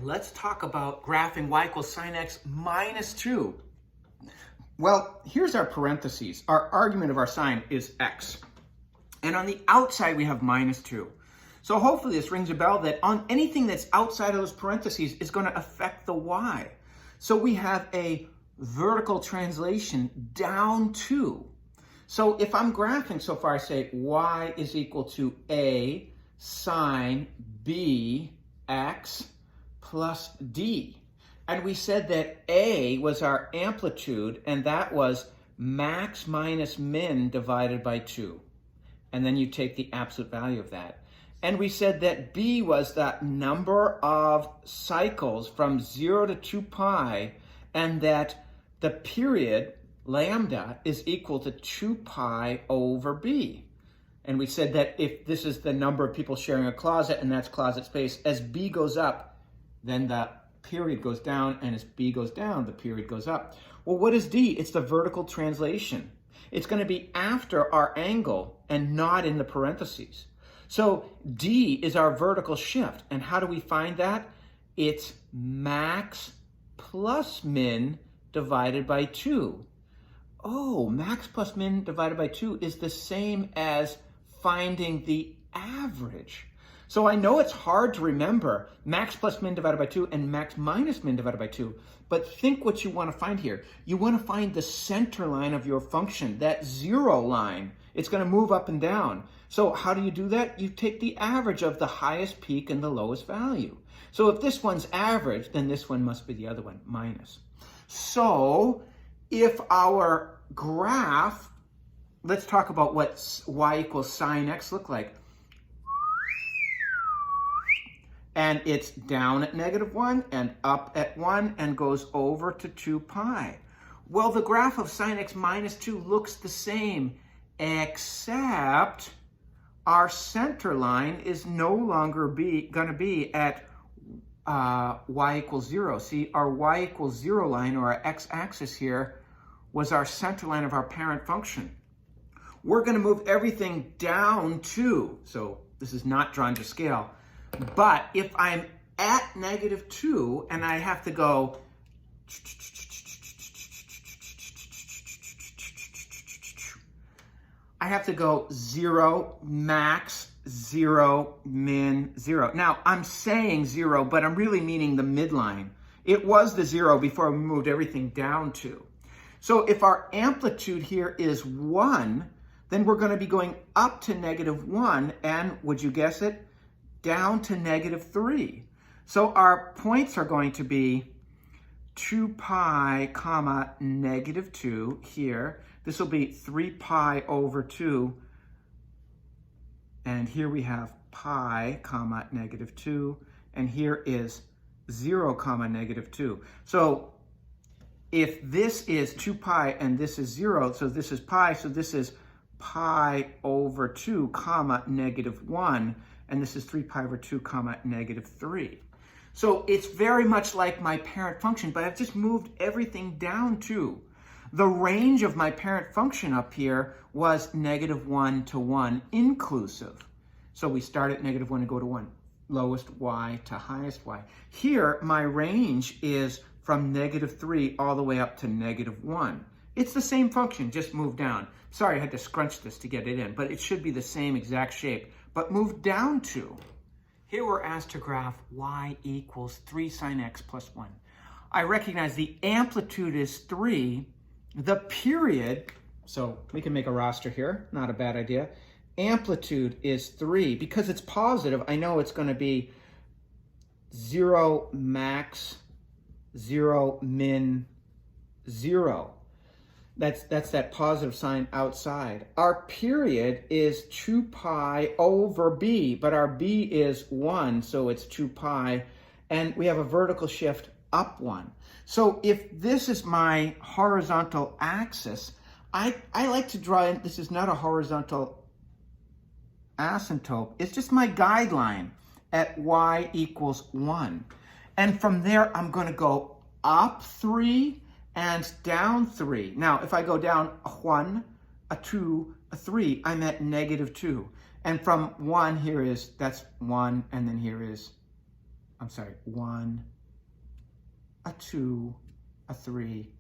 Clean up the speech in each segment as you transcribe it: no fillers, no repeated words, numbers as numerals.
Let's talk about graphing y equals sine x minus 2. Well, here's our parentheses. Our argument of our sine is x. And on the outside, we have minus 2. So hopefully this rings a bell that on anything that's outside of those parentheses is going to affect the y. So we have a vertical translation down 2. So if I'm graphing so far, I say y is equal to a sine b x plus d. And we said that a was our amplitude, and that was max minus min divided by 2. And then you take the absolute value of that. And we said that b was that number of cycles from 0 to 2 pi, and that the period, lambda, is equal to 2 pi over b. And we said that if this is the number of people sharing a closet, and that's closet space, as b goes up, then the period goes down, and as b goes down, the period goes up. Well, what is d? It's the vertical translation. It's going to be after our angle and not in the parentheses. So d is our vertical shift. And how do we find that? It's max plus min divided by 2. Oh, max plus min divided by 2 is the same as finding the average. So I know it's hard to remember max plus min divided by 2 and max minus min divided by 2, but think what you want to find here. You want to find the center line of your function, that 0 line. It's going to move up and down. So how do you do that? You take the average of the highest peak and the lowest value. So if this one's average, then this one must be the other one, minus. So if our graph, let's talk about what y equals sine x look like. And it's down at -1 and up at 1 and goes over to 2 pi. Well, the graph of sine x minus 2 looks the same, except our center line is no longer going to be at y equals 0. See, our y equals 0 line, or our x-axis here, was our center line of our parent function. We're going to move everything down 2. So this is not drawn to scale. But if I'm at -2 and I have to go, I have to go 0, max, 0, min, 0. Now, I'm saying 0, but I'm really meaning the midline. It was the 0 before we moved everything down 2. So if our amplitude here is 1, then we're going to be going up to -1, and would you guess it? Down to -3. So our points are going to be 2 pi comma -2 here. This will be 3 pi over 2. And here we have pi comma -2. And here is 0 comma -2. So if this is 2 pi and this is 0, so this is pi, so this is pi over 2 comma -1. And this is 3 pi over 2 comma -3. So it's very much like my parent function, but I've just moved everything down 2. The range of my parent function up here was -1 to 1 inclusive. So we start at -1 and go to 1, lowest y to highest y. Here, my range is from -3 all the way up to -1. It's the same function, just moved down. Sorry, I had to scrunch this to get it in, but it should be the same exact shape, but moved down 2. Here we're asked to graph y equals 3 sine x plus 1. I recognize the amplitude is 3. The period, so we can make a roster here, not a bad idea. Amplitude is 3. Because it's positive, I know it's going to be 0 max, 0 min, 0. That's that positive sign outside. Our period is 2 pi over b, but our b is 1, so it's 2 pi, and we have a vertical shift up 1. So if this is my horizontal axis, I like to draw in, this is not a horizontal asymptote, it's just my guideline at y equals 1. And from there, I'm going to go up 3, and down 3. Now, if I go down a 1, a 2, a 3, I'm at -2. And from 1, that's 1, and then here is I'm sorry, 1, a 2, a 3,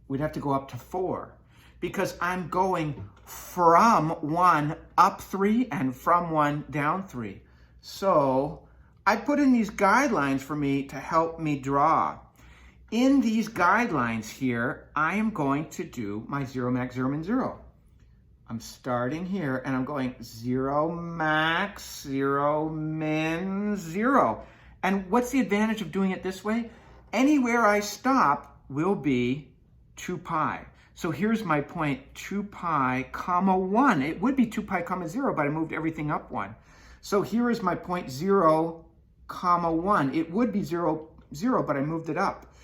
we'd have to go up to 4 because I'm going from 1 up 3 and from 1 down 3. So I put in these guidelines for me to help me draw. In these guidelines here, I am going to do my 0, max, 0, min, 0. I'm starting here and I'm going 0, max, 0, min, 0. And what's the advantage of doing it this way? Anywhere I stop will be 2 pi. So here's my point, 2 pi, comma 1. It would be 2 pi, comma 0, but I moved everything up 1. So here is my point 0, comma 1. It would be 0, 0, but I moved it up.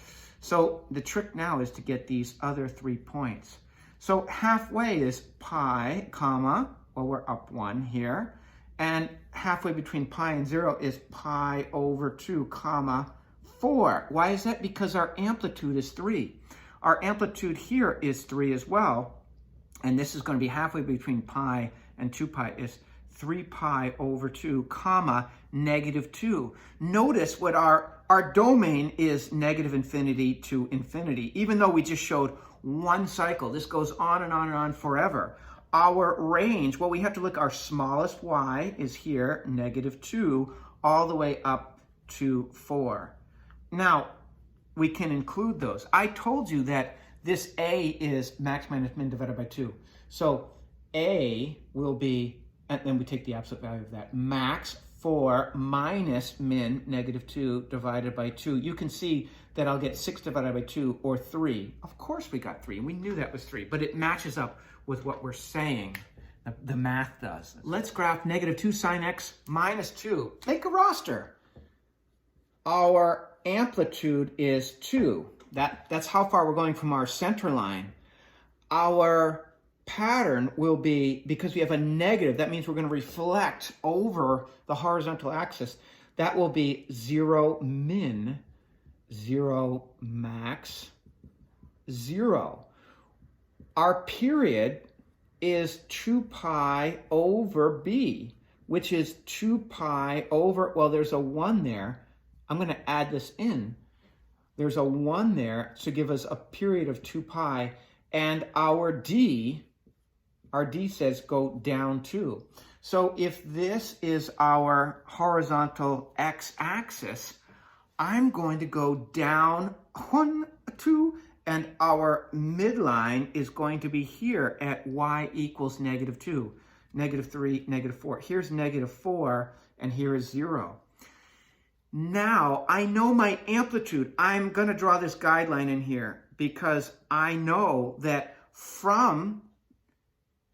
So the trick now is to get these other 3 points. So halfway is pi, comma, well, we're up 1 here. And halfway between pi and 0 is pi over 2, comma 4. Why is that? Because our amplitude is 3. Our amplitude here is 3 as well. And this is going to be halfway between pi and 2 pi is 3 pi over 2, comma, negative 2. Notice what our domain is negative infinity to infinity, even though we just showed one cycle. This goes on and on and on forever. Our range, well, we have to look, our smallest y is here, negative 2, all the way up to 4. Now, we can include those. I told you that this a is max minus min divided by 2. So a will be, and then we take the absolute value of that, max 4 minus min negative 2 divided by 2. You can see that I'll get 6 divided by 2 or 3. Of course we got 3, and we knew that was 3, but it matches up with what we're saying. The math does. Let's graph negative 2 sine x minus 2. Make a roster. Our amplitude is 2. That's how far we're going from our center line. Our pattern will be, because we have a negative, that means we're going to reflect over the horizontal axis. That will be 0 min, 0 max, 0. Our period is 2 pi over b, which is 2 pi over, well, there's a 1 there. I'm going to add this in. There's a 1 there to give us a period of 2 pi, and our d says go down 2. So if this is our horizontal x-axis, I'm going to go down 1, 2, and our midline is going to be here at y equals negative 2, negative 3, negative 4. Here's negative 4, and here is 0. Now, I know my amplitude. I'm going to draw this guideline in here because I know that from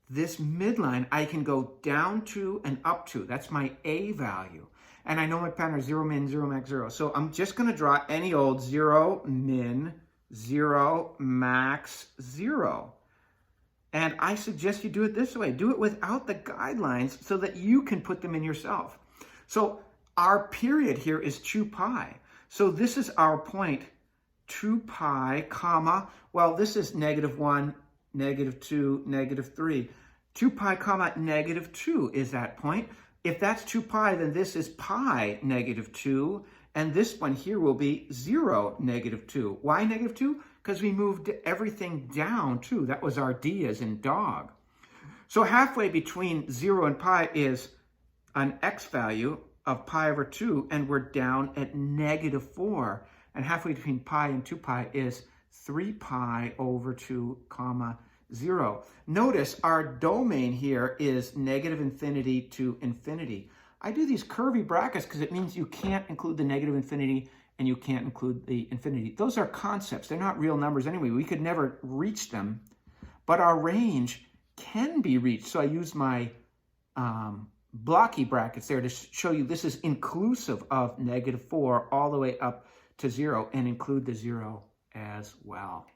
this midline, I can go down 2 and up 2. That's my A value. And I know my pattern is 0 min, 0 max, 0. So I'm just going to draw any old 0 min, 0 max, 0. And I suggest you do it this way. Do it without the guidelines so that you can put them in yourself. So our period here is 2 pi. So this is our point, 2 pi, comma, well, this is negative 1, negative 2, negative 3. 2 pi, comma, negative 2 is that point. If that's 2 pi, then this is pi, negative 2. And this one here will be 0, negative 2. Why negative 2? Because we moved everything down 2. That was our D as in dog. So halfway between 0 and pi is an x value of pi over 2, and we're down at negative 4. And halfway between pi and 2 pi is 3 pi over 2, comma, 0. Notice our domain here is negative infinity to infinity. I do these curvy brackets because it means you can't include the negative infinity and you can't include the infinity. Those are concepts. They're not real numbers anyway. We could never reach them, but our range can be reached. So I use my blocky brackets there to show you this is inclusive of negative 4 all the way up to 0 and include the 0 as well.